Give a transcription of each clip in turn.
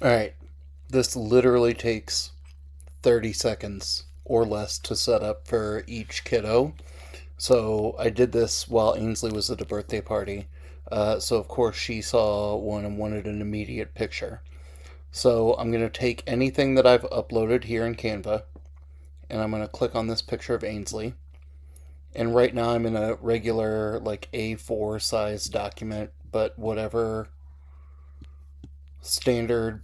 Alright, this literally takes 30 seconds or less to set up for each kiddo. So I did this while Ainsley was at a birthday party. So of course she saw one and wanted an immediate picture. So I'm going to take anything that I've uploaded here in Canva and I'm going to click on this picture of Ainsley. And right now I'm in a regular like A4 size document, but whatever standard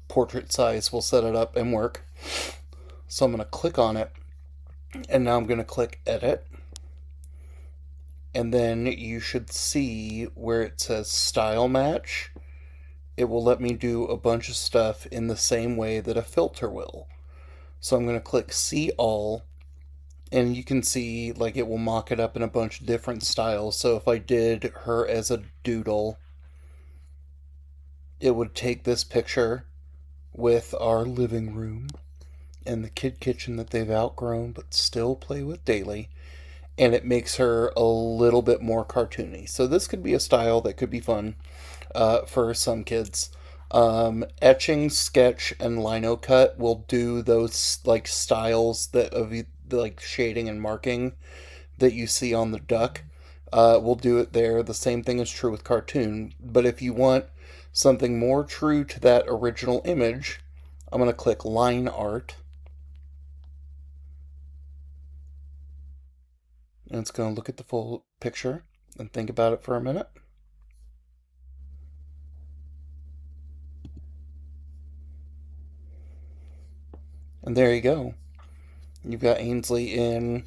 portrait size will set it up and work. So I'm going to click on it and now I'm going to click edit. And then you should see where it says style match. It will let me do a bunch of stuff in the same way that a filter will. So I'm going to click see all, and you can see like it will mock it up in a bunch of different styles. So if I did her as a doodle, it would take this picture with our living room and the kid kitchen that they've outgrown but still play with daily, and it makes her a little bit more cartoony. So this could be a style that could be fun for some kids. Etching, sketch, and lino cut will do those like styles that of like shading and marking that you see on the duck. We'll do it there. The same thing is true with cartoon. But if you want something more true to that original image, I'm going to click line art, and it's going to look at the full picture and think about it for a minute. And there you go. You've got Ainsley in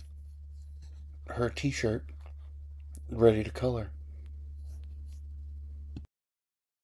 her t shirt ready to color.